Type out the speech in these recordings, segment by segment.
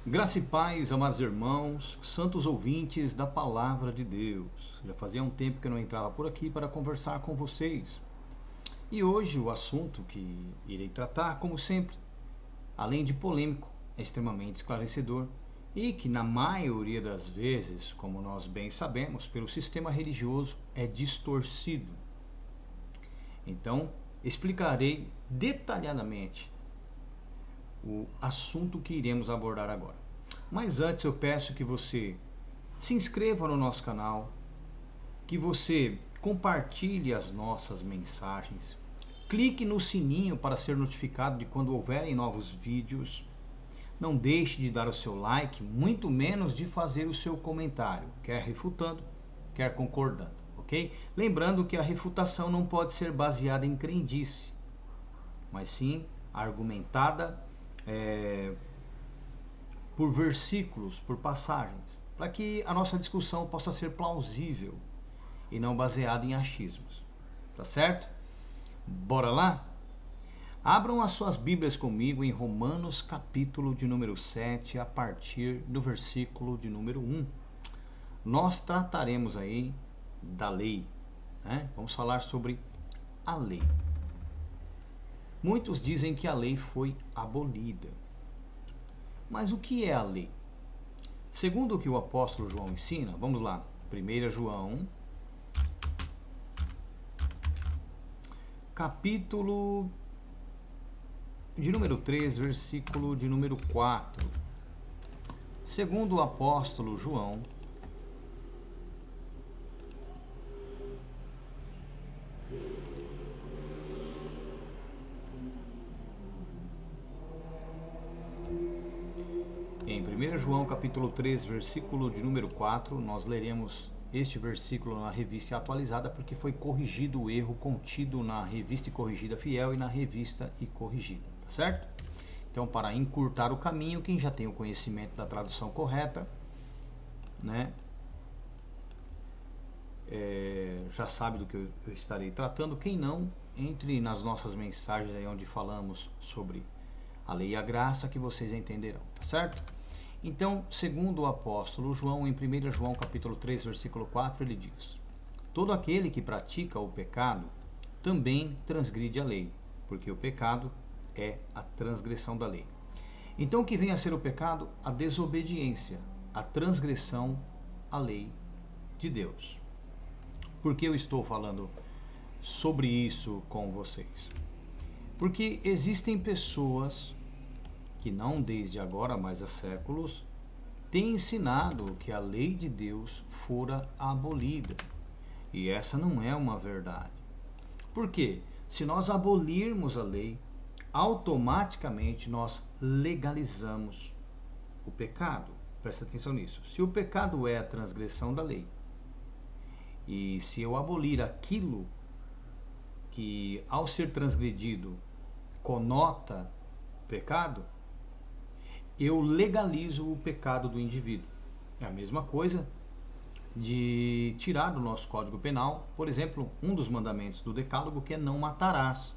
Graça e paz, amados irmãos, santos ouvintes da Palavra de Deus. Já fazia um tempo que eu não entrava por aqui para conversar com vocês. E hoje o assunto que irei tratar, como sempre, além de polêmico, é extremamente esclarecedor e que, na maioria das vezes, como nós bem sabemos, pelo sistema religioso é distorcido. Então, explicarei detalhadamente o assunto que iremos abordar agora. Mas antes eu peço que você se inscreva no nosso canal, que você compartilhe as nossas mensagens, clique no sininho para ser notificado de quando houverem novos vídeos, não deixe de dar o seu like, muito menos de fazer o seu comentário, quer refutando, quer concordando, ok? Lembrando que a refutação não pode ser baseada em crendice, mas sim argumentada por versículos, por passagens, para que a nossa discussão possa ser plausível e não baseada em achismos. Tá certo? Bora lá? Abram as suas Bíblias comigo em Romanos capítulo de número 7, a partir do versículo de número 1. Nós trataremos aí da lei, né? Vamos falar sobre a lei. Muitos dizem que a lei foi abolida. Mas o que é a lei? Segundo o que o apóstolo João ensina, vamos lá, 1 João, capítulo de número 3, versículo de número 4. Segundo o apóstolo João, em 1 João capítulo 3, versículo de número 4, nós leremos este versículo na Revista Atualizada porque foi corrigido o erro contido na Revista e Corrigida Fiel e na Revista e Corrigida, tá certo? Então, para encurtar o caminho, quem já tem o conhecimento da tradução correta, né, já sabe do que eu estarei tratando. Quem não, entre nas nossas mensagens aí onde falamos sobre a lei e a graça, que vocês entenderão, tá certo? Então, segundo o apóstolo João, em 1 João capítulo 3, versículo 4, ele diz: todo aquele que pratica o pecado também transgride a lei, porque o pecado é a transgressão da lei. Então, o que vem a ser o pecado? A desobediência, a transgressão à lei de Deus. Por que eu estou falando sobre isso com vocês? Porque existem pessoas que não desde agora, mas há séculos, têm ensinado que a lei de Deus fora abolida. E essa não é uma verdade. Por quê? Se nós abolirmos a lei, automaticamente nós legalizamos o pecado. Presta atenção nisso. Se o pecado é a transgressão da lei, e se eu abolir aquilo que, ao ser transgredido, conota pecado, eu legalizo o pecado do indivíduo. É a mesma coisa de tirar do nosso Código Penal, por exemplo, um dos mandamentos do Decálogo, que é não matarás.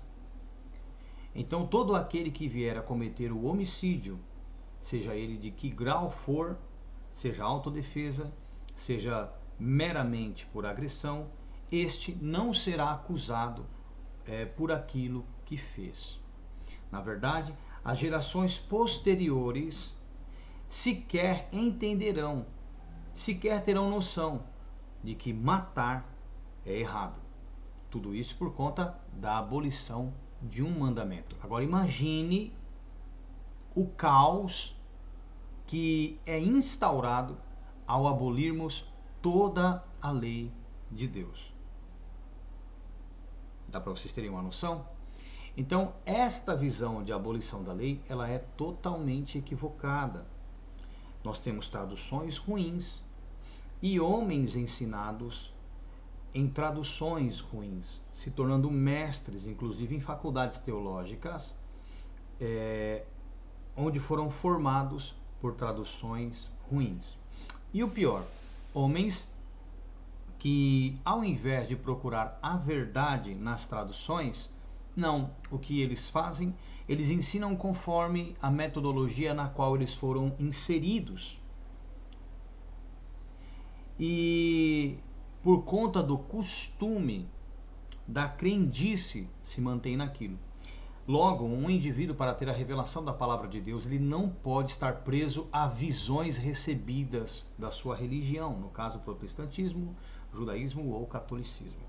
Então, todo aquele que vier a cometer o homicídio, seja ele de que grau for, seja autodefesa, seja meramente por agressão, este não será acusado por aquilo que fez. Na verdade, as gerações posteriores sequer entenderão, sequer terão noção de que matar é errado. Tudo isso por conta da abolição de um mandamento. Agora imagine o caos que é instaurado ao abolirmos toda a lei de Deus. Dá para vocês terem uma noção? Então, esta visão de abolição da lei, ela é totalmente equivocada. Nós temos traduções ruins e homens ensinados em traduções ruins, se tornando mestres, inclusive em faculdades teológicas, onde foram formados por traduções ruins. E o pior, homens que, ao invés de procurar a verdade nas traduções, Não, o que eles fazem, eles ensinam conforme a metodologia na qual eles foram inseridos. E por conta do costume, da crendice, se mantém naquilo. Logo, um indivíduo, para ter a revelação da palavra de Deus, ele não pode estar preso a visões recebidas da sua religião, no caso, protestantismo, judaísmo ou catolicismo.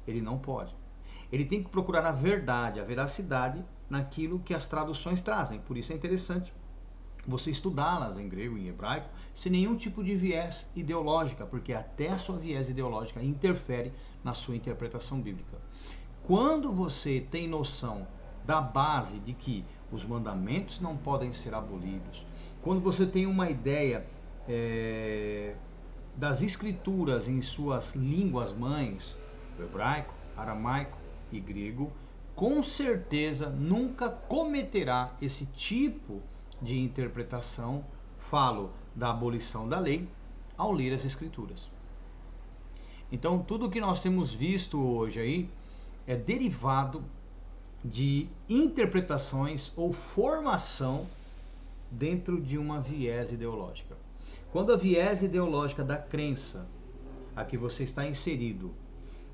Ele não pode. Ele tem que procurar a verdade, a veracidade naquilo que as traduções trazem. Por isso é interessante você estudá-las em grego e em hebraico, sem nenhum tipo de viés ideológica, porque até a sua viés ideológica interfere na sua interpretação bíblica. Quando você tem noção da base de que os mandamentos não podem ser abolidos, quando você tem uma ideia das escrituras em suas línguas mães, hebraico, aramaico e grego, com certeza nunca cometerá esse tipo de interpretação, falo da abolição da lei, ao ler as escrituras. Então tudo que nós temos visto hoje aí é derivado de interpretações ou formação dentro de uma viés ideológica. Quando a viés ideológica da crença a que você está inserido,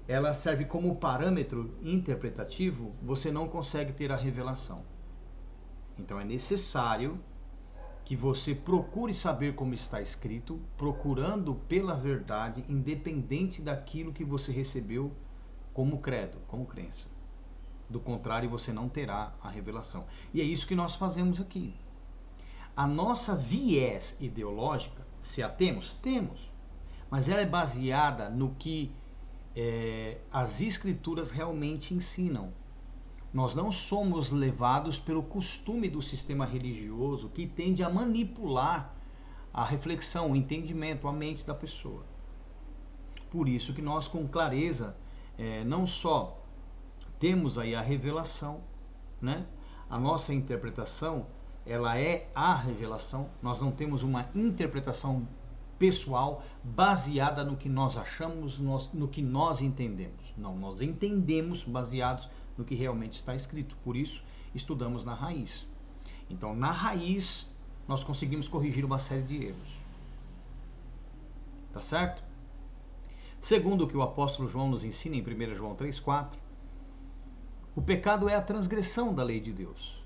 ela serve como parâmetro interpretativo, você não consegue ter a revelação. Então é necessário que você procure saber como está escrito, procurando pela verdade, independente daquilo que você recebeu como credo, como crença. Do contrário, você não terá a revelação. E é isso que nós fazemos aqui. A nossa viés ideológica, se a temos, temos. Mas ela é baseada no que as escrituras realmente ensinam. Nós não somos levados pelo costume do sistema religioso que tende a manipular a reflexão, o entendimento, a mente da pessoa. Por isso que nós com clareza não só temos aí a revelação, né? A nossa interpretação, ela é a revelação. Nós não temos uma interpretação pessoal baseada no que nós achamos, no que nós entendemos. Não, nós entendemos baseados no que realmente está escrito. Por isso, estudamos na raiz. Então, na raiz, nós conseguimos corrigir uma série de erros. Tá certo? Segundo o que o apóstolo João nos ensina em 1 João 3,4, o pecado é a transgressão da lei de Deus.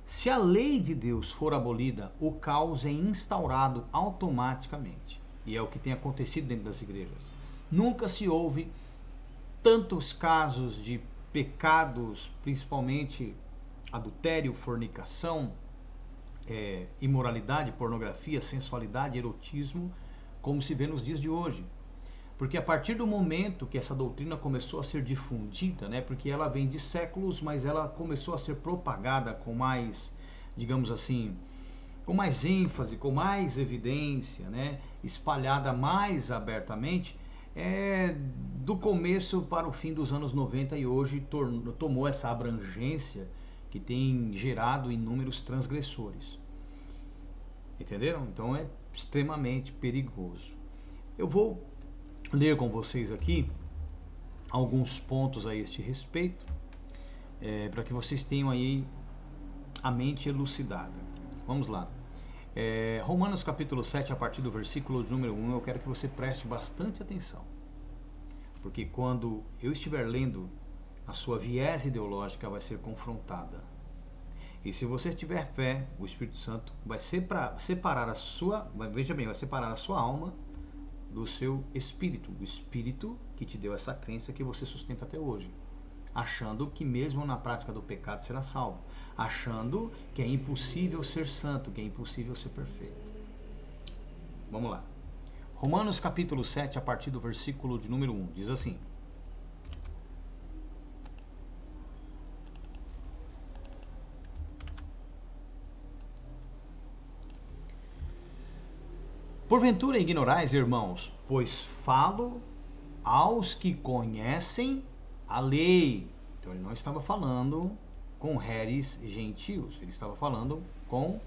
Se a lei de Deus for abolida, o caos é instaurado automaticamente. E é o que tem acontecido dentro das igrejas. Nunca se houve tantos casos de pecados, principalmente adultério, fornicação, imoralidade, pornografia, sensualidade, erotismo, como se vê nos dias de hoje. Porque a partir do momento que essa doutrina começou a ser difundida, né, porque ela vem de séculos, mas ela começou a ser propagada com mais, digamos assim, com mais ênfase, com mais evidência, né, espalhada mais abertamente, do começo para o fim dos anos 90 e hoje tomou essa abrangência que tem gerado inúmeros transgressores. Entenderam? Então é extremamente perigoso. Eu vou ler com vocês aqui alguns pontos a este respeito, para que vocês tenham aí a mente elucidada. Vamos lá. Romanos capítulo 7, a partir do versículo de número 1, eu quero que você preste bastante atenção. Porque quando eu estiver lendo, a sua viés ideológica vai ser confrontada. E se você tiver fé, o Espírito Santo vai separar a sua, veja bem, vai separar a sua alma do seu espírito, o espírito que te deu essa crença que você sustenta até hoje, achando que mesmo na prática do pecado será salvo, achando que é impossível ser santo, que é impossível ser perfeito. Vamos lá. Romanos capítulo 7, a partir do versículo de número 1, diz assim: Porventura ignorais, irmãos, pois falo aos que conhecem a lei. Então ele não estava falando com heres gentios, ele estava falando com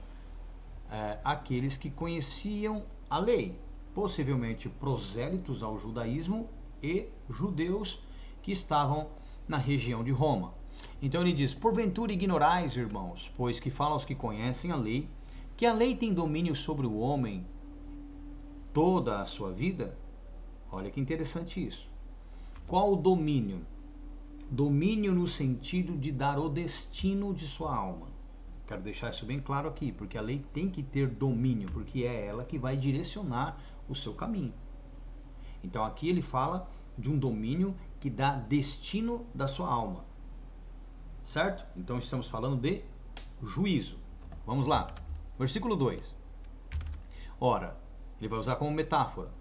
aqueles que conheciam a lei, possivelmente prosélitos ao judaísmo e judeus que estavam na região de Roma. Então ele diz: porventura ignorais, irmãos, pois que falam os que conhecem a lei, que a lei tem domínio sobre o homem toda a sua vida? Olha que interessante isso. Qual o domínio? Domínio no sentido de dar o destino de sua alma. Quero deixar isso bem claro aqui, porque a lei tem que ter domínio, porque é ela que vai direcionar o seu caminho. Então aqui ele fala de um domínio que dá destino da sua alma. Certo? Então estamos falando de juízo. Vamos lá. Versículo 2. Ora, ele vai usar como metáfora.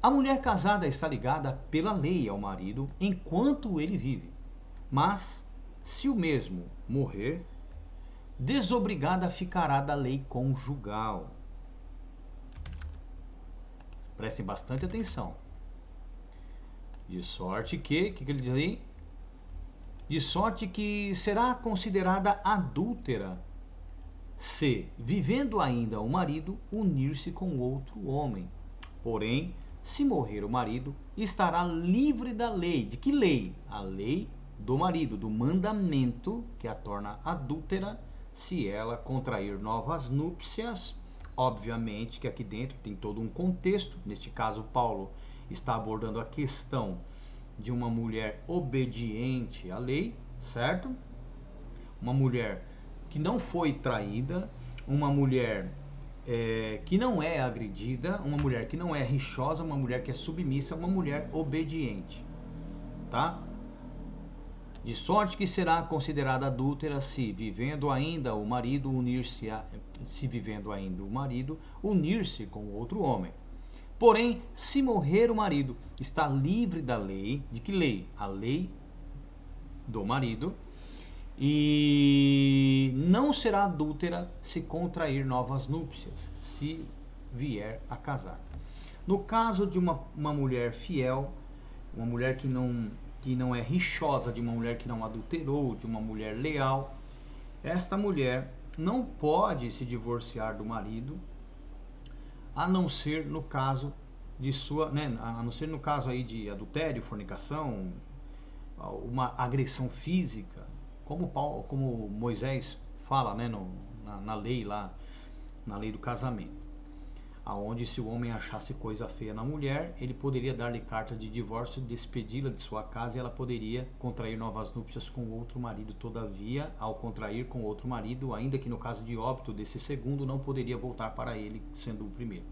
A mulher casada está ligada pela lei ao marido enquanto ele vive. Mas, se o mesmo morrer, desobrigada ficará da lei conjugal. Prestem bastante atenção. De sorte que, o que ele diz aí? De sorte que será considerada adúltera se, vivendo ainda o marido, unir-se com outro homem. Porém, se morrer o marido, estará livre da lei. De que lei? A lei do marido, do mandamento que a torna adúltera se ela contrair novas núpcias. Obviamente que aqui dentro tem todo um contexto. Neste caso, Paulo está abordando a questão de uma mulher obediente à lei, certo? Uma mulher que não foi traída, uma mulher que não é agredida, uma mulher que não é rixosa, uma mulher que é submissa, uma mulher obediente, tá? De sorte que será considerada adúltera se vivendo ainda o marido unir-se com outro homem. Porém, se morrer o marido, está livre da lei. De que lei? A lei do marido. E não será adúltera se contrair novas núpcias, se vier a casar. No caso de uma mulher fiel, uma mulher que não é rixosa, de uma mulher que não adulterou, de uma mulher leal, esta mulher não pode se divorciar do marido, a não ser no caso de a não ser no caso aí de adultério, fornicação, uma agressão física, como Moisés fala, né, na lei lá, na lei do casamento, aonde se o homem achasse coisa feia na mulher, ele poderia dar-lhe carta de divórcio, despedi-la de sua casa e ela poderia contrair novas núpcias com outro marido. Todavia, ao contrair com outro marido, ainda que no caso de óbito desse segundo, não poderia voltar para ele, sendo o primeiro,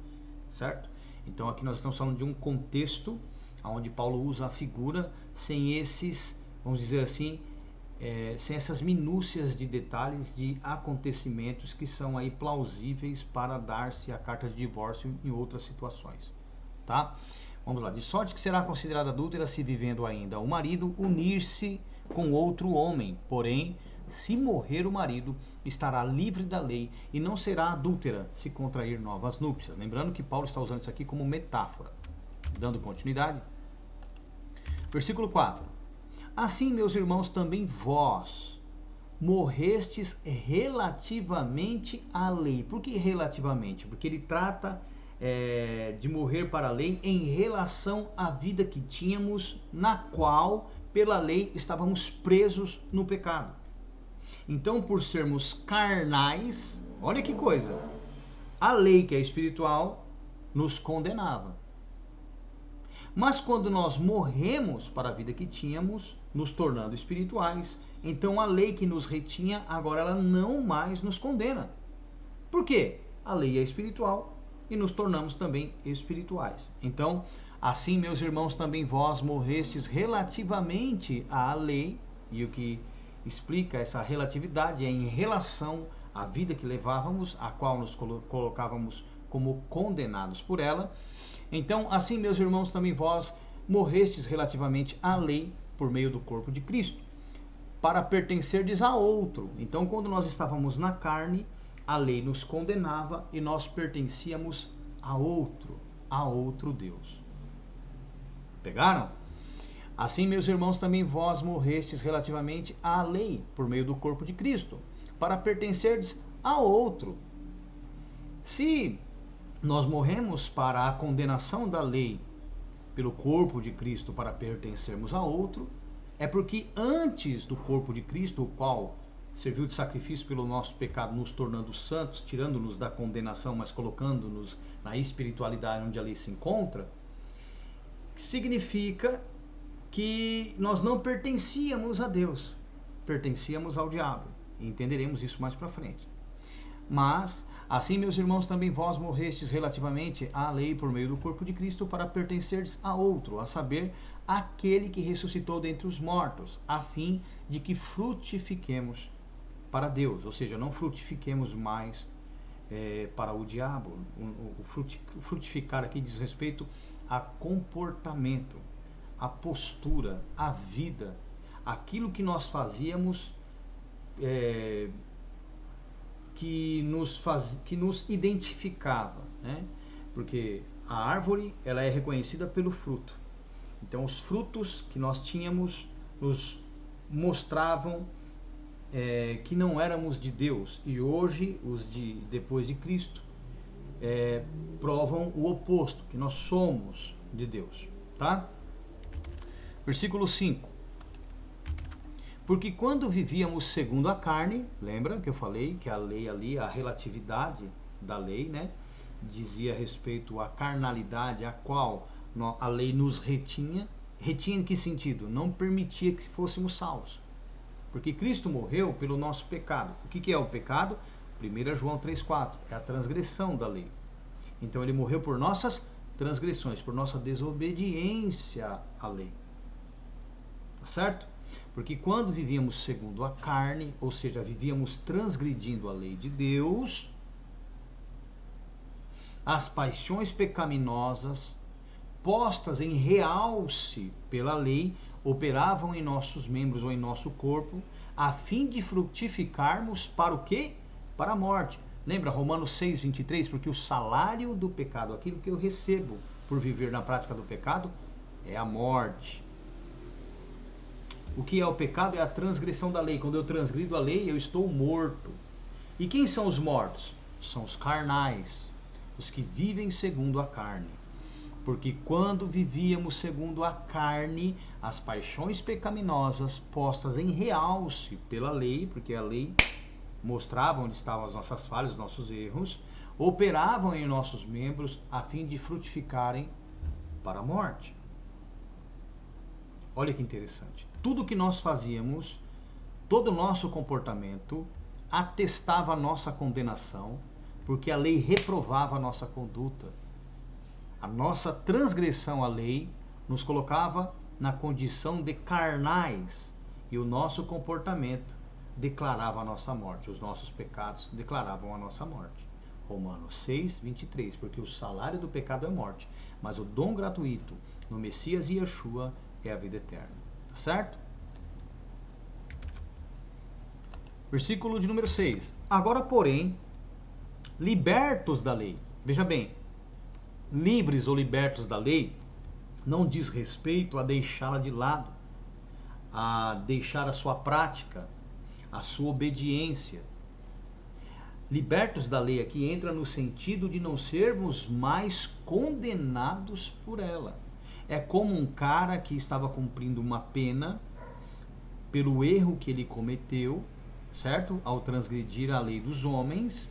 certo? Então aqui nós estamos falando de um contexto onde Paulo usa a figura sem esses, vamos dizer assim, sem essas minúcias de detalhes de acontecimentos que são aí plausíveis para dar-se a carta de divórcio em outras situações, tá? Vamos lá. De sorte que será considerada adúltera se vivendo ainda o marido unir-se com outro homem, porém, se morrer o marido, estará livre da lei e não será adúltera se contrair novas núpcias. Lembrando que Paulo está usando isso aqui como metáfora. Dando continuidade. Versículo 4. Assim, meus irmãos, também vós morrestes relativamente à lei. Por que relativamente? Porque ele trata de morrer para a lei em relação à vida que tínhamos, na qual, pela lei, estávamos presos no pecado. Então, por sermos carnais, olha que coisa, a lei que é espiritual nos condenava. Mas quando nós morremos para a vida que tínhamos, nos tornando espirituais, então a lei que nos retinha, agora ela não mais nos condena. Por quê? A lei é espiritual e nos tornamos também espirituais. Então, assim, meus irmãos, também vós morrestes relativamente à lei, e o que explica essa relatividade é em relação à vida que levávamos, a qual nos colocávamos como condenados por ela. Então, assim, meus irmãos, também vós morrestes relativamente à lei por meio do corpo de Cristo, para pertencerdes a outro. Então, quando nós estávamos na carne, a lei nos condenava e nós pertencíamos a outro Deus. Pegaram? Assim, meus irmãos, também vós morrestes relativamente à lei por meio do corpo de Cristo, para pertencerdes a outro. Se nós morremos para a condenação da lei pelo corpo de Cristo para pertencermos a outro, É porque antes do corpo de Cristo, o qual serviu de sacrifício pelo nosso pecado, nos tornando santos, tirando-nos da condenação, mas colocando-nos na espiritualidade onde a lei se encontra, significa que nós não pertencíamos a Deus, pertencíamos ao diabo. E entenderemos isso mais para frente. Mas, assim, meus irmãos, também vós morrestes relativamente à lei por meio do corpo de Cristo para pertencerdes a outro, a saber, aquele que ressuscitou dentre os mortos, a fim de que frutifiquemos para Deus. Ou seja, não frutifiquemos mais para o diabo. O frutificar aqui diz respeito a comportamento, a postura, a vida, aquilo que nós fazíamos que nos identificava, né? Porque a árvore ela é reconhecida pelo fruto. Então os frutos que nós tínhamos nos mostravam que não éramos de Deus, e hoje os de depois de Cristo provam o oposto, que nós somos de Deus, tá? Versículo 5. Porque quando vivíamos segundo a carne, lembra que eu falei que a lei ali, a relatividade da lei, né, dizia respeito à carnalidade a qual a lei nos retinha. Retinha em que sentido? Não permitia que fôssemos salvos. Porque Cristo morreu pelo nosso pecado. O que é o pecado? 1 João 3,4. É a transgressão da lei. Então ele morreu por nossas transgressões, por nossa desobediência à lei. Tá certo? Porque quando vivíamos segundo a carne, ou seja, vivíamos transgredindo a lei de Deus, as paixões pecaminosas, postas em realce pela lei, operavam em nossos membros ou em nosso corpo, a fim de frutificarmos para o quê? Para a morte. Lembra Romanos 6,23? Porque o salário do pecado, aquilo que eu recebo por viver na prática do pecado, é a morte. O que é o pecado? É a transgressão da lei. Quando eu transgrido a lei, eu estou morto. E quem são os mortos? São os carnais, os que vivem segundo a carne. Porque quando vivíamos segundo a carne, as paixões pecaminosas postas em realce pela lei, porque a lei mostrava onde estavam as nossas falhas, os nossos erros, operavam em nossos membros a fim de frutificarem para a morte. Olha que interessante. Tudo que nós fazíamos, todo o nosso comportamento atestava a nossa condenação, porque a lei reprovava a nossa conduta. A nossa transgressão à lei nos colocava na condição de carnais, e o nosso comportamento declarava a nossa morte. Os nossos pecados declaravam a nossa morte. Romanos 6,23. Porque o salário do pecado é morte, mas o dom gratuito no Messias Yeshua é a vida eterna. Tá certo? Versículo de número 6. Agora, porém, libertos da lei. Veja bem, livres ou libertos da lei não diz respeito a deixá-la de lado, a deixar a sua prática, a sua obediência. Libertos da lei aqui entra no sentido de não sermos mais condenados por ela. É como um cara que estava cumprindo uma pena pelo erro que ele cometeu, certo? Ao transgredir a lei dos homens,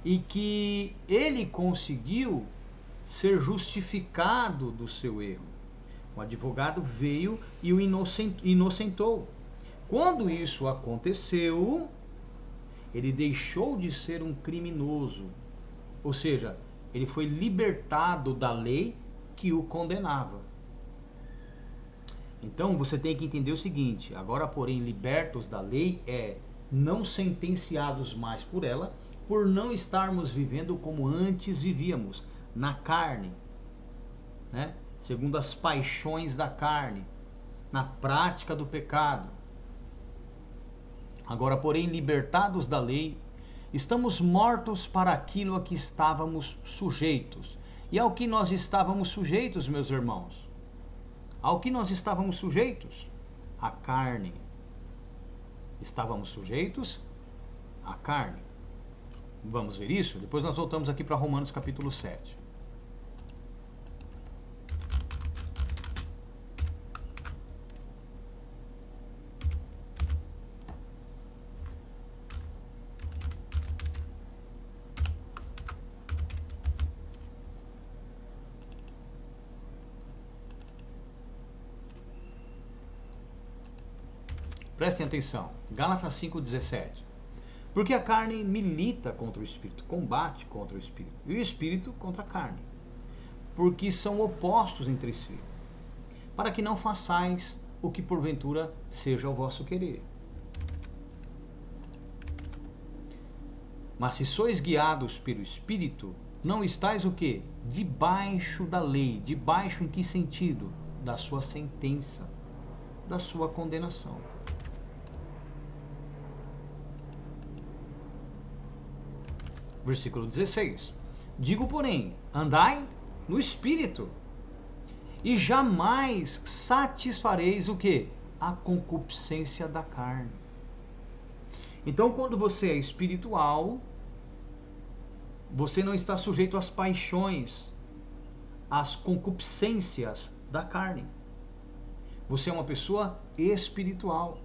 e que ele conseguiu ser justificado do seu erro. O advogado veio e o inocentou. Quando isso aconteceu, ele deixou de ser um criminoso. Ou seja, ele foi libertado da lei que o condenava. Então você tem que entender o seguinte: agora, porém, libertos da lei não sentenciados mais por ela, por não estarmos vivendo como antes vivíamos, na carne, né? Segundo as paixões da carne, na prática do pecado. Agora, porém, libertados da lei, estamos mortos para aquilo a que estávamos sujeitos. E ao que nós estávamos sujeitos, meus irmãos? Ao que nós estávamos sujeitos? A carne. Estávamos sujeitos à carne. Vamos ver isso? Depois nós voltamos aqui para Romanos capítulo 7. Prestem atenção. Gálatas 5,17. Porque a carne milita contra o espírito, combate contra o espírito, e o espírito contra a carne, porque são opostos entre si, para que não façais o que porventura seja o vosso querer. Mas se sois guiados pelo espírito, não estáis o quê? Debaixo da lei. Debaixo em que sentido? Da sua sentença, da sua condenação. Versículo 16. Digo, porém, andai no espírito, e jamais satisfareis o quê? A concupiscência da carne. Então, quando você é espiritual, você não está sujeito às paixões, às concupiscências da carne. Você é uma pessoa espiritual.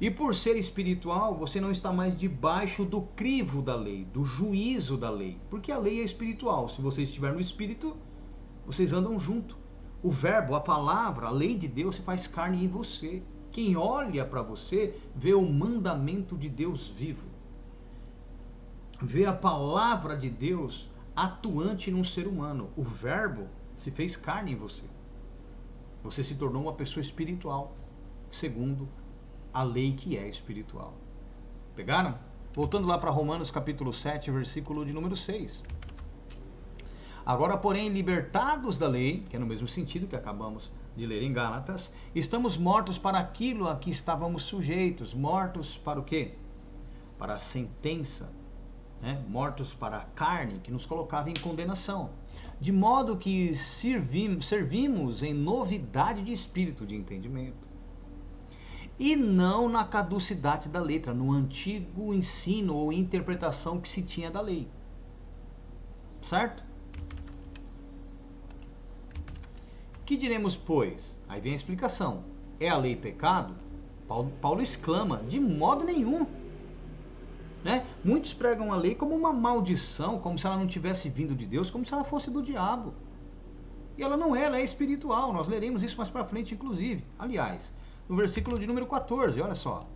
E por ser espiritual, você não está mais debaixo do crivo da lei, do juízo da lei. Porque a lei é espiritual. Se você estiver no espírito, vocês andam junto. O verbo, a palavra, a lei de Deus se faz carne em você. Quem olha para você vê o mandamento de Deus vivo. Vê a palavra de Deus atuante num ser humano. O verbo se fez carne em você. Você se tornou uma pessoa espiritual, segundo a lei que é espiritual. Pegaram? Voltando lá para Romanos capítulo 7, versículo de número 6. Agora, porém, libertados da lei, que é no mesmo sentido que acabamos de ler em Gálatas, estamos mortos para aquilo a que estávamos sujeitos. Mortos para o quê? Para a sentença, né? Mortos para a carne, que nos colocava em condenação. De modo que servimos em novidade de espírito, de entendimento. E não na caducidade da letra, no antigo ensino ou interpretação que se tinha da lei. Certo? Que diremos, pois? Aí vem a explicação. É a lei pecado? Paulo exclama, de modo nenhum. Né? Muitos pregam a lei como uma maldição, como se ela não tivesse vindo de Deus, como se ela fosse do diabo. E ela não é, ela é espiritual. Nós leremos isso mais pra frente, inclusive. Aliás, no versículo de número 14, olha só.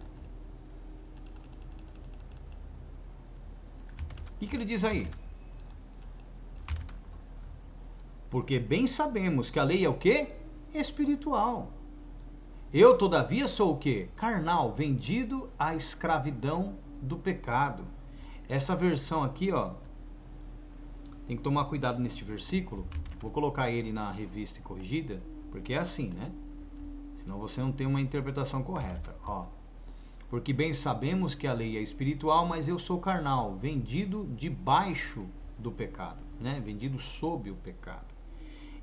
O que ele diz aí? Porque bem sabemos que a lei é o quê? Espiritual. Eu, todavia, sou o quê? Carnal, vendido à escravidão do pecado. Essa versão aqui, ó, tem que tomar cuidado neste versículo. Vou colocar ele na revista e corrigida, porque é assim, né? Senão você não tem uma interpretação correta. Ó, porque bem sabemos que a lei é espiritual, mas eu sou carnal, vendido debaixo do pecado, né? Vendido sob o pecado.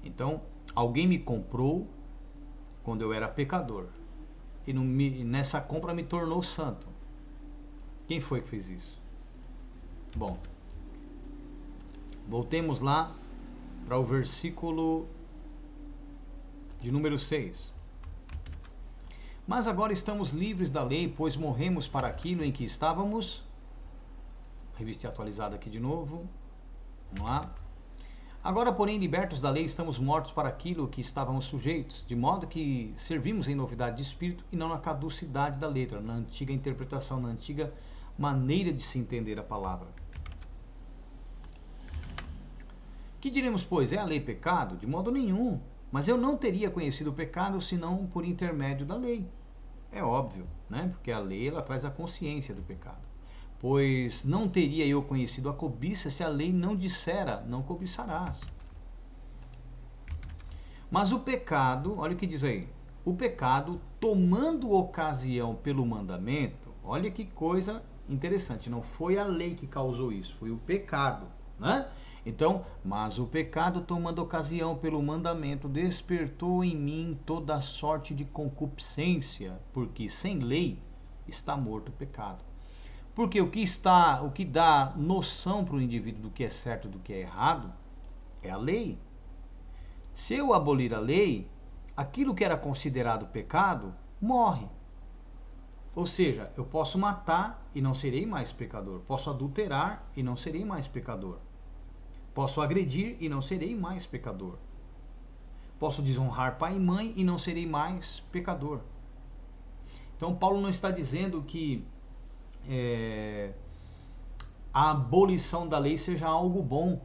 Então, alguém me comprou quando eu era pecador. E nessa compra me tornou santo. Quem foi que fez isso? Bom, voltemos lá para o versículo de número 6. Mas agora estamos livres da lei, pois morremos para aquilo em que estávamos. Revista atualizada aqui de novo. Vamos lá. Agora, porém, libertos da lei, estamos mortos para aquilo que estávamos sujeitos, de modo que servimos em novidade de espírito e não na caducidade da letra, na antiga interpretação, na antiga maneira de se entender a palavra. Que diremos, pois, é a lei pecado? De modo nenhum. Mas eu não teria conhecido o pecado senão por intermédio da lei. É óbvio, né? Porque a lei ela traz a consciência do pecado. Pois não teria eu conhecido a cobiça se a lei não dissera, não cobiçarás. Mas o pecado, olha o que diz aí. O pecado, tomando ocasião pelo mandamento, olha que coisa interessante, não foi a lei que causou isso, foi o pecado, né? Então, mas o pecado, tomando ocasião pelo mandamento, despertou em mim toda sorte de concupiscência, porque sem lei está morto o pecado. Porque o que dá noção para o indivíduo do que é certo e do que é errado é a lei. Se eu abolir a lei, aquilo que era considerado pecado morre. Ou seja, eu posso matar e não serei mais pecador. Posso adulterar e não serei mais pecador. Posso agredir e não serei mais pecador. Posso desonrar pai e mãe e não serei mais pecador. Então Paulo não está dizendo que a abolição da lei seja algo bom.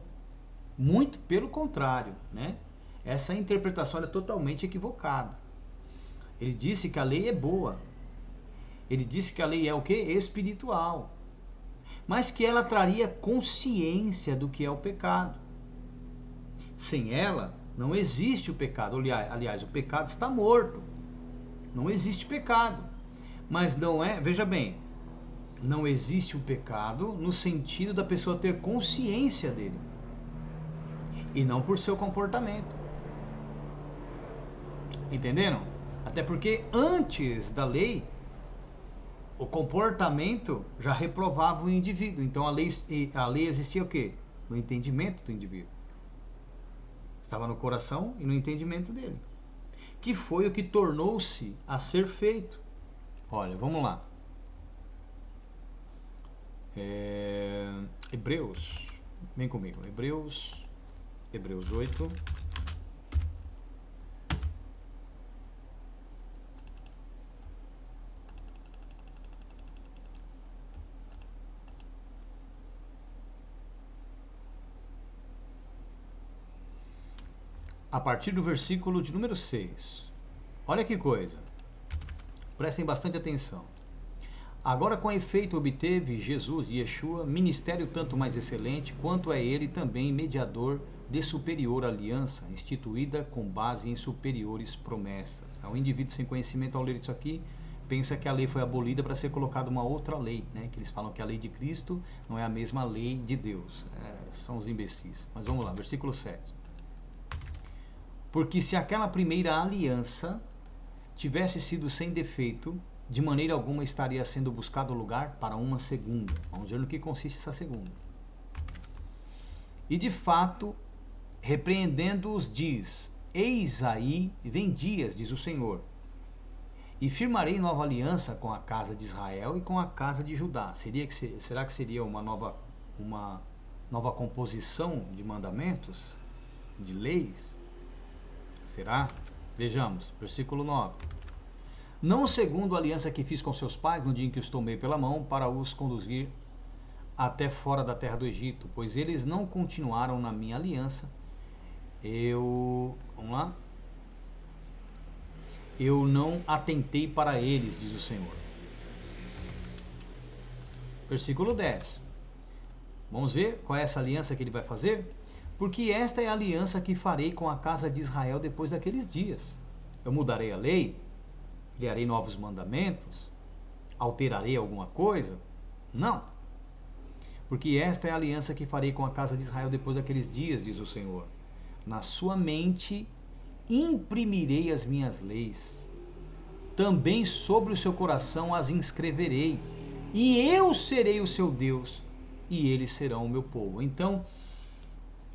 Muito pelo contrário, né? Essa interpretação é totalmente equivocada. Ele disse que a lei é boa. Ele disse que a lei é o quê? Espiritual. Mas que ela traria consciência do que é o pecado. Sem ela, não existe o pecado. Aliás, o pecado está morto. Não existe pecado. Mas não é, veja bem, não existe o pecado no sentido da pessoa ter consciência dele. E não por seu comportamento. Entenderam? Até porque antes da lei, o comportamento já reprovava o indivíduo. Então a lei existia o quê? No entendimento do indivíduo. Estava no coração e no entendimento dele. Que foi o que tornou-se a ser feito. Olha, vamos lá. Hebreus. Vem comigo. Hebreus 8. A partir do versículo de número 6. Olha que coisa. Prestem bastante atenção. Agora, com efeito, obteve Jesus, Yeshua, ministério tanto mais excelente, quanto é ele também mediador de superior aliança, instituída com base em superiores promessas. O indivíduo sem conhecimento, ao ler isso aqui, pensa que a lei foi abolida para ser colocada uma outra lei, né? Que eles falam que a lei de Cristo não é a mesma lei de Deus. São os imbecis. Mas vamos lá, versículo 7. Porque se aquela primeira aliança tivesse sido sem defeito, de maneira alguma estaria sendo buscado lugar para uma segunda. Vamos ver no que consiste essa segunda. E de fato, repreendendo-os, diz: Eis aí, vem dias, diz o Senhor, e firmarei nova aliança com a casa de Israel e com a casa de Judá. Será que seria uma nova composição de mandamentos, de leis? Será? Vejamos, versículo 9. Não segundo a aliança que fiz com seus pais no dia em que os tomei pela mão para os conduzir até fora da terra do Egito, pois eles não continuaram na minha aliança. Vamos lá. Eu não atentei para eles, diz o Senhor. Versículo 10. Vamos ver qual é essa aliança que ele vai fazer? Porque esta é a aliança que farei com a casa de Israel depois daqueles dias. Eu mudarei a lei, criarei novos mandamentos, alterarei alguma coisa? Não. Porque esta é a aliança que farei com a casa de Israel depois daqueles dias, diz o Senhor. Na sua mente imprimirei as minhas leis, também sobre o seu coração as inscreverei, e eu serei o seu Deus, e eles serão o meu povo. Então,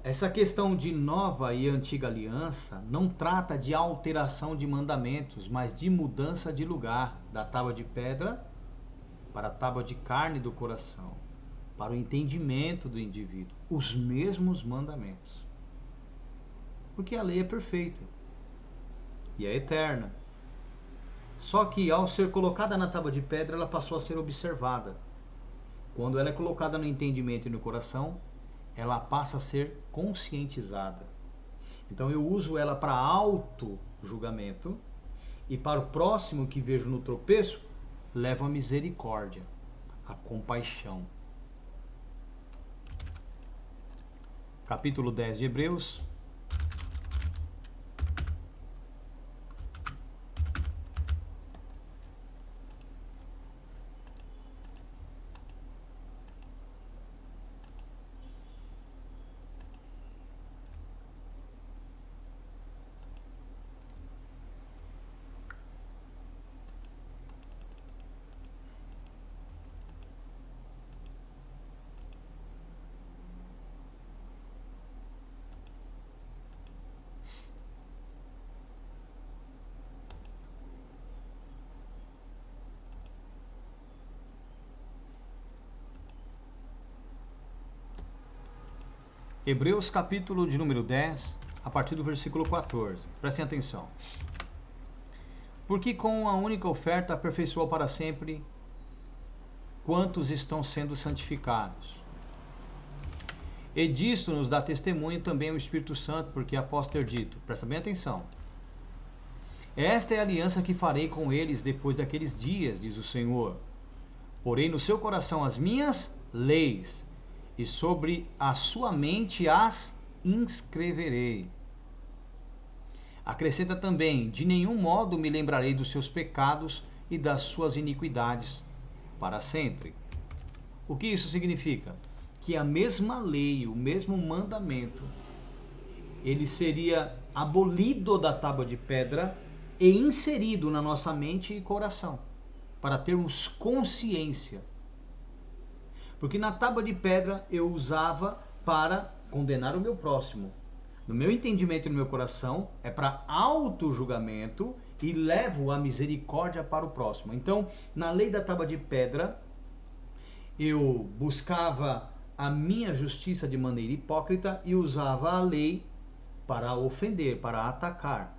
essa questão de nova e antiga aliança não trata de alteração de mandamentos, mas de mudança de lugar, da tábua de pedra para a tábua de carne do coração, para o entendimento do indivíduo, os mesmos mandamentos. Porque a lei é perfeita e é eterna. Só que ao ser colocada na tábua de pedra, ela passou a ser observada. Quando ela é colocada no entendimento e no coração, ela passa a ser conscientizada. Então eu uso ela para auto-julgamento, e para o próximo que vejo no tropeço, levo a misericórdia, a compaixão. Capítulo 10 de Hebreus. Hebreus capítulo de número 10, a partir do versículo 14. Prestem atenção. Porque com a única oferta aperfeiçoou para sempre quantos estão sendo santificados. E disto nos dá testemunho também o Espírito Santo, porque após ter dito, presta bem atenção, esta é a aliança que farei com eles depois daqueles dias, diz o Senhor. Porei no seu coração as minhas leis, e sobre a sua mente as inscreverei. Acrescenta também, de nenhum modo me lembrarei dos seus pecados e das suas iniquidades para sempre. O que isso significa? Que a mesma lei, o mesmo mandamento, ele seria abolido da tábua de pedra e inserido na nossa mente e coração, para termos consciência. Porque na tábua de pedra eu usava para condenar o meu próximo. No meu entendimento e no meu coração é para auto-julgamento e levo a misericórdia para o próximo. Então, na lei da tábua de pedra, eu buscava a minha justiça de maneira hipócrita e usava a lei para ofender, para atacar.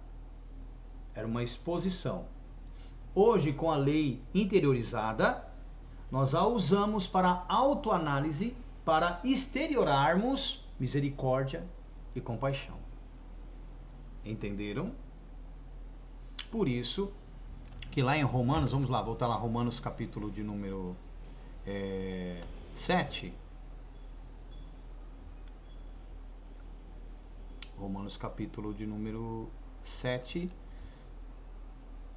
Era uma exposição. Hoje, com a lei interiorizada, nós a usamos para autoanálise, para exteriorarmos misericórdia e compaixão. Entenderam? Por isso, que lá em Romanos, vamos lá, voltar lá, Romanos capítulo de número 7. Romanos capítulo de número 7,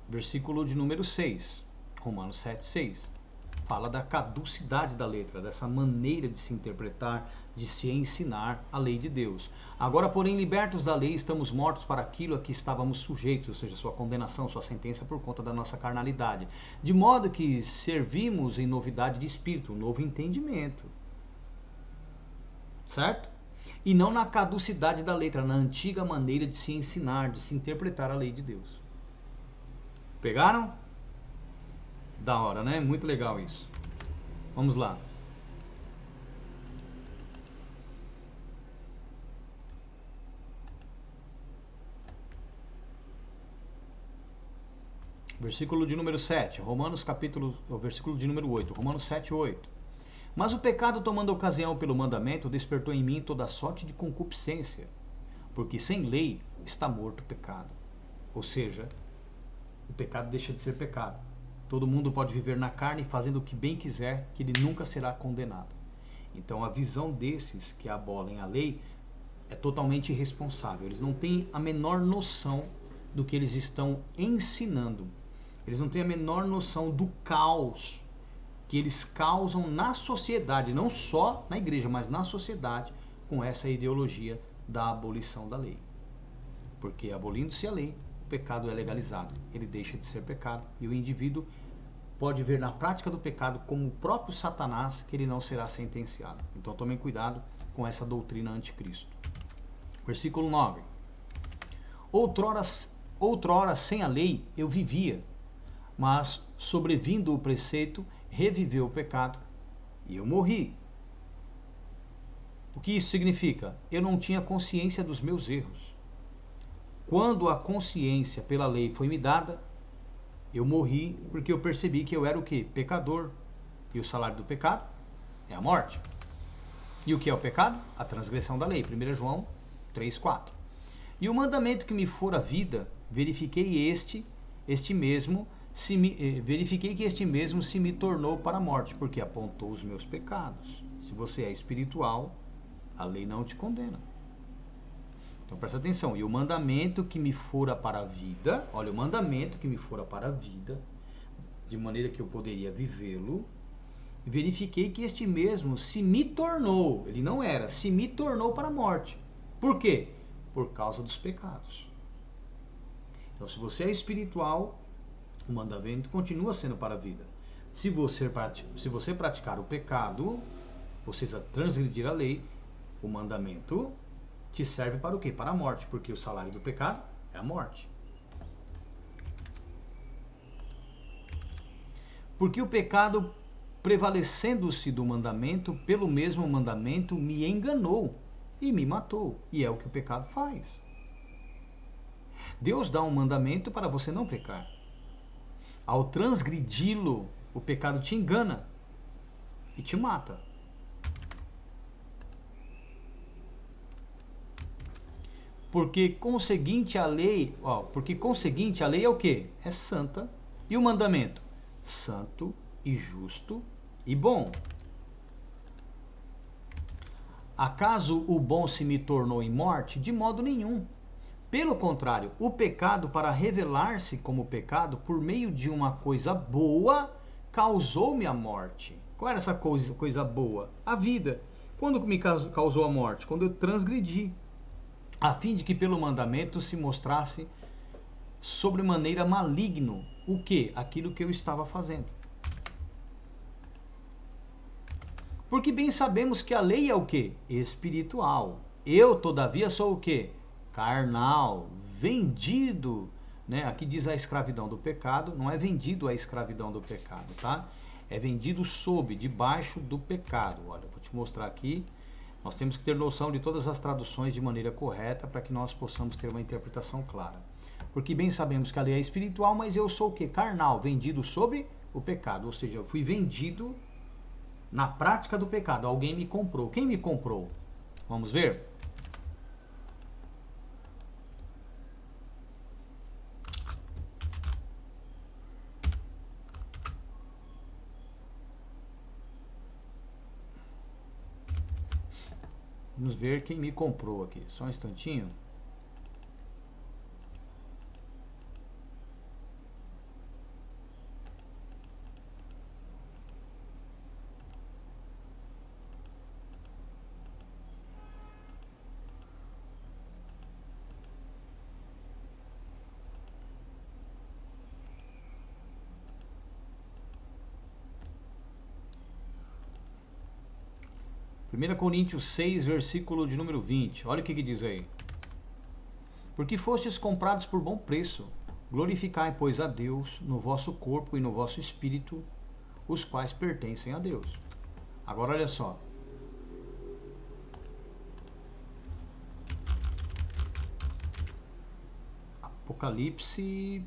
versículo de número 6. Romanos 7, 6. Fala da caducidade da letra, dessa maneira de se interpretar, de se ensinar a lei de Deus. Agora, porém, libertos da lei, estamos mortos para aquilo a que estávamos sujeitos, ou seja, sua condenação, sua sentença por conta da nossa carnalidade. De modo que servimos em novidade de espírito, um novo entendimento. Certo? E não na caducidade da letra, na antiga maneira de se ensinar, de se interpretar a lei de Deus. Pegaram? Da hora, né? Muito legal isso. Vamos lá. Versículo de número 7, Romanos capítulo, o versículo de número 8, Romanos 7, 8. Mas o pecado, tomando ocasião pelo mandamento, despertou em mim toda sorte de concupiscência, porque sem lei está morto o pecado. Ou seja, o pecado deixa de ser pecado. Todo mundo pode viver na carne fazendo o que bem quiser, que ele nunca será condenado. Então a visão desses que abolem a lei é totalmente irresponsável. Eles não têm a menor noção do que eles estão ensinando. Eles não têm a menor noção do caos que eles causam na sociedade, não só na igreja, mas na sociedade, com essa ideologia da abolição da lei. Porque abolindo-se a lei, o pecado é legalizado, ele deixa de ser pecado e o indivíduo pode ver na prática do pecado como o próprio Satanás que ele não será sentenciado. Então tomem cuidado com essa doutrina anticristo. Versículo 9. Outrora sem a lei eu vivia, mas sobrevindo o preceito, reviveu o pecado e eu morri. O que isso significa? Eu não tinha consciência dos meus erros. Quando a consciência pela lei foi me dada, eu morri porque eu percebi que eu era o quê? Pecador. E o salário do pecado é a morte. E o que é o pecado? A transgressão da lei. 1 João 3,4. E o mandamento que me for a vida, verifiquei que este mesmo se me tornou para a morte, porque apontou os meus pecados. Se você é espiritual, a lei não te condena. Então presta atenção. E o mandamento que me fora para a vida, olha, o mandamento que me fora para a vida, de maneira que eu poderia vivê-lo, verifiquei que este mesmo se me tornou, ele não era, se me tornou para a morte. Por quê? Por causa dos pecados. Então se você é espiritual, o mandamento continua sendo para a vida. Se você praticar o pecado, ou seja, transgredir a lei, o mandamento te serve para o quê? Para a morte, porque o salário do pecado é a morte. Porque o pecado, prevalecendo-se do mandamento, pelo mesmo mandamento, me enganou e me matou. E é o que o pecado faz. Deus dá um mandamento para você não pecar. Ao transgredi-lo, o pecado te engana e te mata. Porque conseguinte a lei é o quê? É santa. E o mandamento? Santo e justo e bom. Acaso o bom se me tornou em morte? De modo nenhum. Pelo contrário, o pecado, para revelar-se como pecado, por meio de uma coisa boa, causou-me a morte. Qual era essa coisa boa? A vida. Quando me causou a morte? Quando eu transgredi, a fim de que pelo mandamento se mostrasse sobremaneira maligno o que? Aquilo que eu estava fazendo. Porque bem sabemos que a lei é o que? Espiritual. Eu, todavia, sou o que? Carnal, vendido, né? Aqui diz a escravidão do pecado, não é vendido a escravidão do pecado, tá? É vendido sob, debaixo do pecado. Olha, vou te mostrar aqui. Nós temos que ter noção de todas as traduções de maneira correta para que nós possamos ter uma interpretação clara. Porque bem sabemos que a lei é espiritual, mas eu sou o que? Carnal, vendido sob o pecado. Ou seja, eu fui vendido na prática do pecado. Alguém me comprou. Quem me comprou? Vamos ver? Vamos ver quem me comprou aqui. Só um instantinho. Primeira Coríntios 6, versículo de número 20. Olha o que diz aí. Porque fostes comprados por bom preço. Glorificai, pois, a Deus no vosso corpo e no vosso espírito, os quais pertencem a Deus. Agora olha só. Apocalipse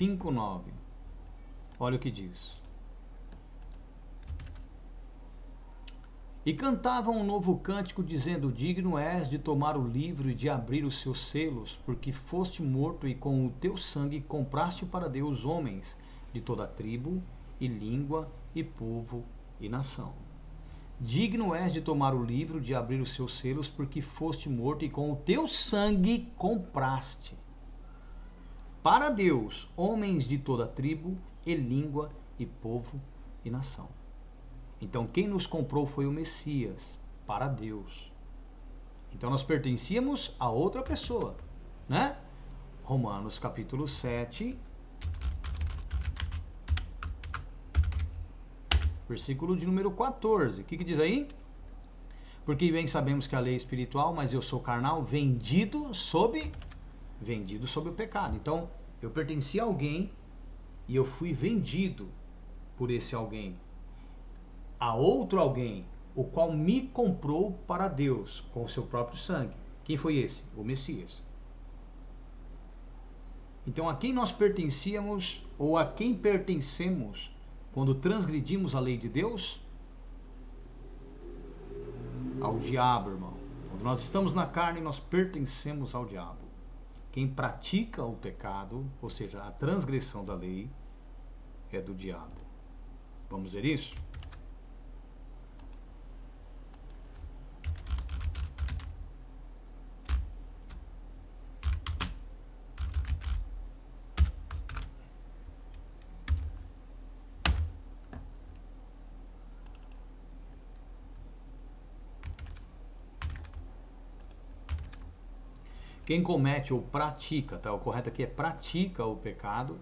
5:9. Olha o que diz. E cantavam um novo cântico, dizendo: Digno és de tomar o livro e de abrir os seus selos, porque foste morto e com o teu sangue compraste para Deus homens de toda tribo e língua e povo e nação. Digno és de tomar o livro, de abrir os seus selos, porque foste morto e com o teu sangue compraste para Deus homens de toda tribo e língua e povo e nação. Então quem nos comprou foi o Messias, para Deus. Então nós pertencíamos a outra pessoa, né? Romanos capítulo 7, versículo de número 14. O que diz aí? Porque bem sabemos que a lei é espiritual, mas eu sou carnal, vendido sob o pecado. Então, eu pertencia a alguém e eu fui vendido por esse alguém a outro alguém, o qual me comprou para Deus com o seu próprio sangue. Quem foi esse? O Messias. Então, a quem nós pertencíamos ou a quem pertencemos quando transgredimos a lei de Deus? Ao diabo, irmão. Quando nós estamos na carne, nós pertencemos ao diabo. Quem pratica o pecado, ou seja, a transgressão da lei, é do diabo. Vamos ver isso? Quem comete ou pratica, tá? O correto aqui é pratica o pecado,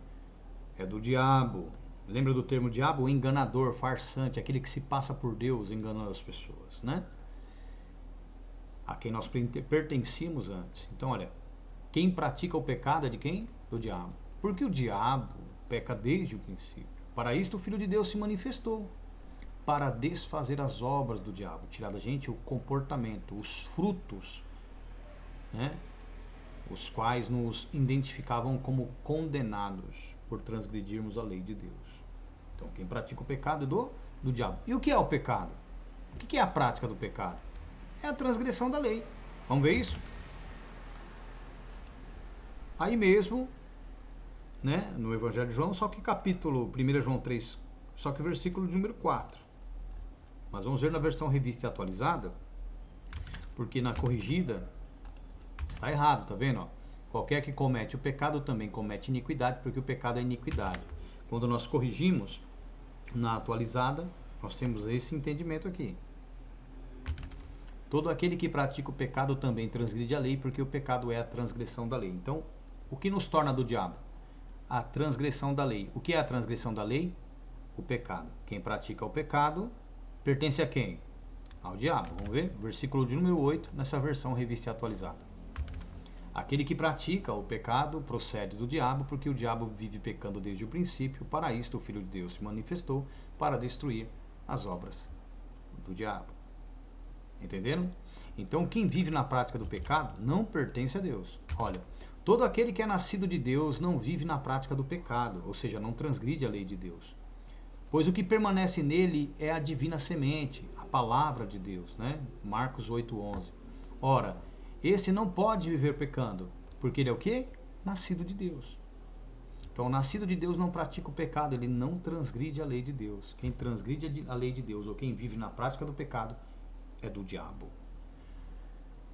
é do diabo. Lembra do termo diabo? O enganador, farsante, aquele que se passa por Deus enganando as pessoas, né? A quem nós pertencíamos antes. Então, olha, quem pratica o pecado é de quem? Do diabo. Porque o diabo peca desde o princípio. Para isto o Filho de Deus se manifestou, para desfazer as obras do diabo, tirar da gente o comportamento, os frutos, né? Os quais nos identificavam como condenados por transgredirmos a lei de Deus. Então, quem pratica o pecado é do diabo. E o que é o pecado? O que é a prática do pecado? É a transgressão da lei. Vamos ver isso? Aí mesmo, né, no Evangelho de João, só que capítulo 1 João 3, só que versículo de número 4. Mas vamos ver na versão revista e atualizada, porque na corrigida está errado, tá vendo? Ó? Qualquer que comete o pecado também comete iniquidade, porque o pecado é iniquidade. Quando nós corrigimos na atualizada, nós temos esse entendimento aqui. Todo aquele que pratica o pecado também transgride a lei, porque o pecado é a transgressão da lei. Então, o que nos torna do diabo? A transgressão da lei. O que é a transgressão da lei? O pecado. Quem pratica o pecado pertence a quem? Ao diabo. Vamos ver? Versículo de número 8, nessa versão revista e atualizada. Aquele que pratica o pecado procede do diabo, porque o diabo vive pecando desde o princípio. Para isto o Filho de Deus se manifestou, para destruir as obras do diabo. Entenderam? Então, quem vive na prática do pecado não pertence a Deus. Olha, todo aquele que é nascido de Deus não vive na prática do pecado, ou seja, não transgride a lei de Deus. Pois o que permanece nele é a divina semente, a palavra de Deus, né? Marcos 8:11. Ora, esse não pode viver pecando, porque ele é o quê? Nascido de Deus. Então, o nascido de Deus não pratica o pecado, ele não transgride a lei de Deus. Quem transgride a lei de Deus, ou quem vive na prática do pecado, é do diabo.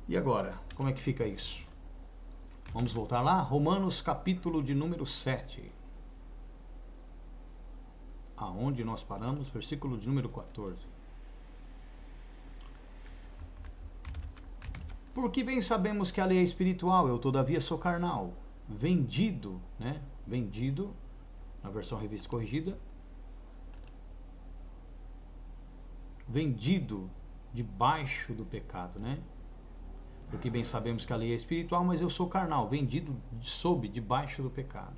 E agora, como é que fica isso? Vamos voltar lá? Romanos capítulo de número 7. Aonde nós paramos? Versículo de número 14. Porque bem sabemos que a lei é espiritual, eu todavia sou carnal, vendido, né? Vendido, na versão revista corrigida, vendido debaixo do pecado, né? Porque bem sabemos que a lei é espiritual, mas eu sou carnal, vendido sob, debaixo do pecado.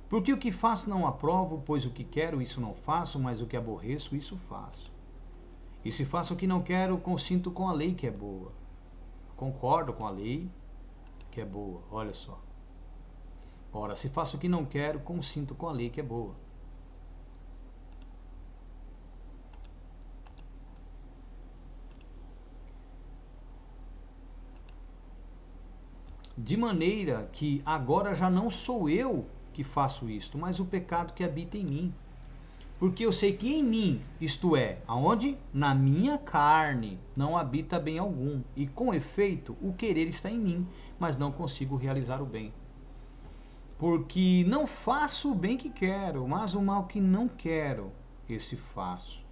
Porque o que faço não aprovo, pois o que quero isso não faço, mas o que aborreço isso faço. E se faço o que não quero, consinto com a lei que é boa. Concordo com a lei que é boa, olha só. Ora, se faço o que não quero, consinto com a lei que é boa. De maneira que agora já não sou eu que faço isto, mas o pecado que habita em mim. Porque eu sei que em mim, isto é, aonde? Na minha carne, não habita bem algum. E com efeito, o querer está em mim, mas não consigo realizar o bem. Porque não faço o bem que quero, mas o mal que não quero, esse faço.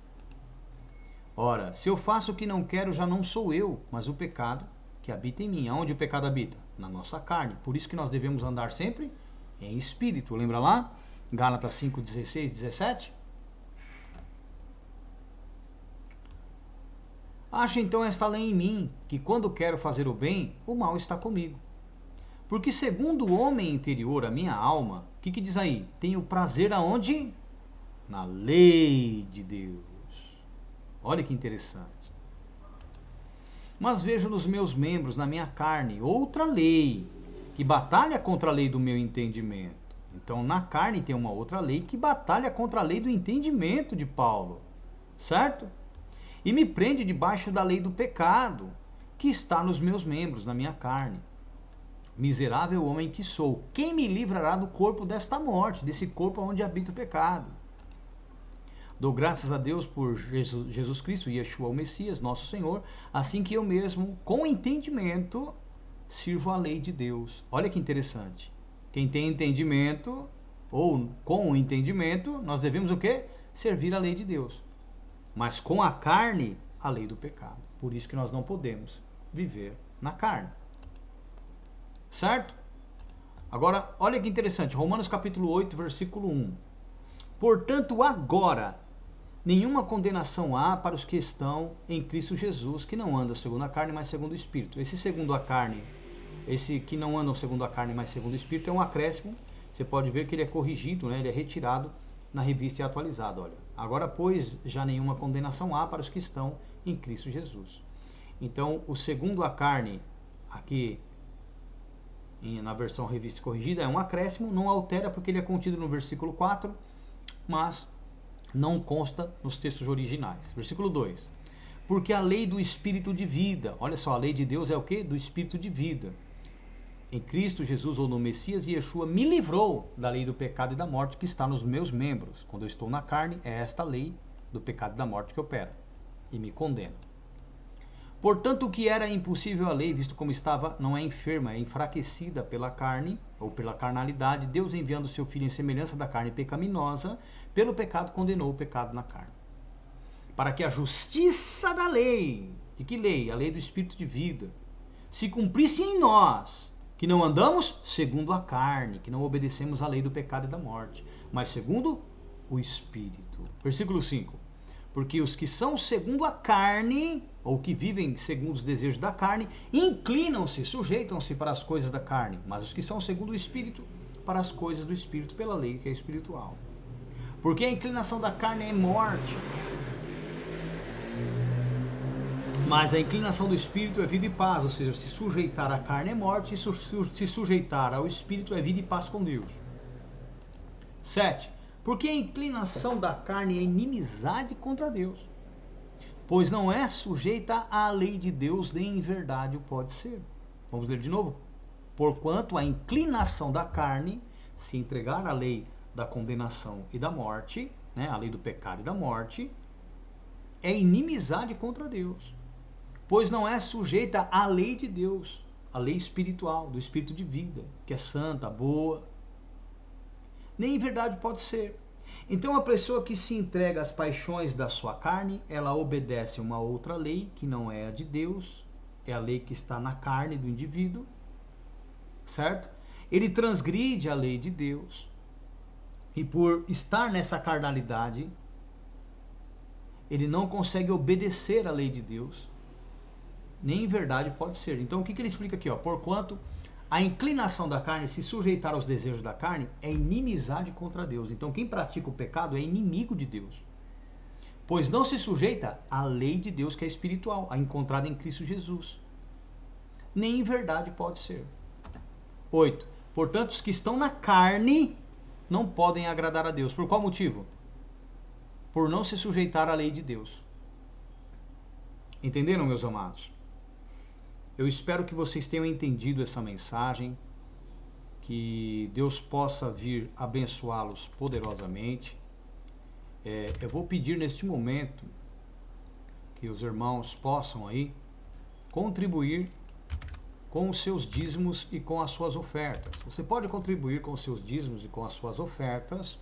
Ora, se eu faço o que não quero, já não sou eu, mas o pecado que habita em mim. Aonde o pecado habita? Na nossa carne. Por isso que nós devemos andar sempre em espírito. Lembra lá? Gálatas 5, 16, 17? Acho então esta lei em mim, que quando quero fazer o bem, o mal está comigo. Porque segundo o homem interior, a minha alma, o que diz aí? Tenho prazer aonde? Na lei de Deus. Olha que interessante. Mas vejo nos meus membros, na minha carne, outra lei, que batalha contra a lei do meu entendimento. Então, na carne tem uma outra lei que batalha contra a lei do entendimento de Paulo. Certo? E me prende debaixo da lei do pecado, que está nos meus membros, na minha carne. Miserável homem que sou, quem me livrará do corpo desta morte, desse corpo onde habita o pecado? Dou graças a Deus por Jesus Cristo, Yeshua o Messias, nosso Senhor, assim que eu mesmo, com entendimento, sirvo a lei de Deus. Olha que interessante. Quem tem entendimento, ou com o entendimento, nós devemos o quê? Servir a lei de Deus. Mas com a carne, a lei do pecado. Por isso que nós não podemos viver na carne. Certo? Agora, olha que interessante. Romanos capítulo 8, versículo 1. Portanto, agora, nenhuma condenação há para os que estão em Cristo Jesus, que não andam segundo a carne, mas segundo o Espírito. Esse segundo a carne, esse que não andam segundo a carne, mas segundo o Espírito, é um acréscimo. Você pode ver que ele é corrigido, né? Ele é retirado na revista atualizada, olha. Agora, pois, já nenhuma condenação há para os que estão em Cristo Jesus. Então, o segundo a carne, aqui na versão revista corrigida, é um acréscimo, não altera porque ele é contido no versículo 4, mas não consta nos textos originais. Versículo 2. Porque a lei do Espírito de vida, olha só, a lei de Deus é o quê? Do Espírito de vida. Em Cristo Jesus ou no Messias, Yeshua me livrou da lei do pecado e da morte que está nos meus membros. Quando eu estou na carne, é esta lei do pecado e da morte que opera e me condena. Portanto, o que era impossível à lei, visto como estava, não é enferma, é enfraquecida pela carne, ou pela carnalidade, Deus enviando seu Filho em semelhança da carne pecaminosa, pelo pecado condenou o pecado na carne. Para que a justiça da lei, de que lei? A lei do Espírito de vida, se cumprisse em nós, que não andamos segundo a carne, que não obedecemos à lei do pecado e da morte, mas segundo o Espírito. Versículo 5. Porque os que são segundo a carne, ou que vivem segundo os desejos da carne, inclinam-se, sujeitam-se para as coisas da carne, mas os que são segundo o Espírito, para as coisas do Espírito, pela lei que é espiritual. Porque a inclinação da carne é morte, mas a inclinação do Espírito é vida e paz, ou seja, se sujeitar à carne é morte, e se sujeitar ao Espírito é vida e paz com Deus. 7. Porque a inclinação da carne é inimizade contra Deus, pois não é sujeita à lei de Deus, nem em verdade o pode ser. Vamos ler de novo. Porquanto a inclinação da carne, se entregar à lei da condenação e da morte, né, a lei do pecado e da morte, é inimizade contra Deus, pois não é sujeita à lei de Deus, a lei espiritual, do Espírito de vida, que é santa, boa, nem em verdade pode ser. Então a pessoa que se entrega às paixões da sua carne, ela obedece uma outra lei que não é a de Deus, é a lei que está na carne do indivíduo, certo? Ele transgride a lei de Deus, e por estar nessa carnalidade, ele não consegue obedecer a lei de Deus, nem em verdade pode ser. Então o que ele explica aqui? Porquanto a inclinação da carne, se sujeitar aos desejos da carne, é inimizade contra Deus. Então quem pratica o pecado é inimigo de Deus, pois não se sujeita à lei de Deus que é espiritual, a encontrada em Cristo Jesus. Nem em verdade pode ser. 8. Portanto, os que estão na carne não podem agradar a Deus. Por qual motivo? Por não se sujeitar à lei de Deus. Entenderam, meus amados? Eu espero que vocês tenham entendido essa mensagem, que Deus possa vir abençoá-los poderosamente. Eu vou pedir neste momento que os irmãos possam aí contribuir com os seus dízimos e com as suas ofertas. Você pode contribuir com os seus dízimos e com as suas ofertas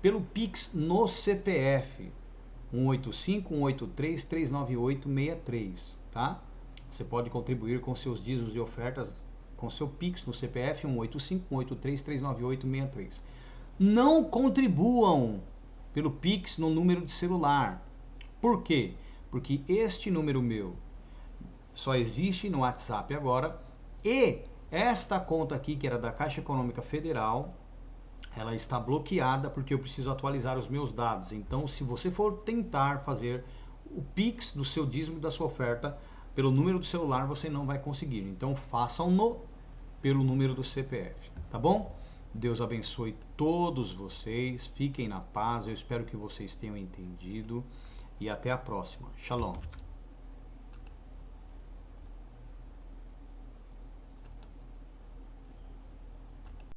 pelo Pix no CPF 185-183-398-63, tá? Você pode contribuir com seus dízimos e ofertas com seu Pix no CPF 185-183-398-63. Não contribuam pelo Pix no número de celular. Por quê? Porque este número meu só existe no WhatsApp agora, e esta conta aqui, que era da Caixa Econômica Federal, ela está bloqueada porque eu preciso atualizar os meus dados. Então, se você for tentar fazer o Pix do seu dízimo e da sua oferta pelo número do celular, você não vai conseguir. Então, façam-no pelo número do CPF, tá bom? Deus abençoe todos vocês, fiquem na paz, eu espero que vocês tenham entendido e até a próxima. Shalom.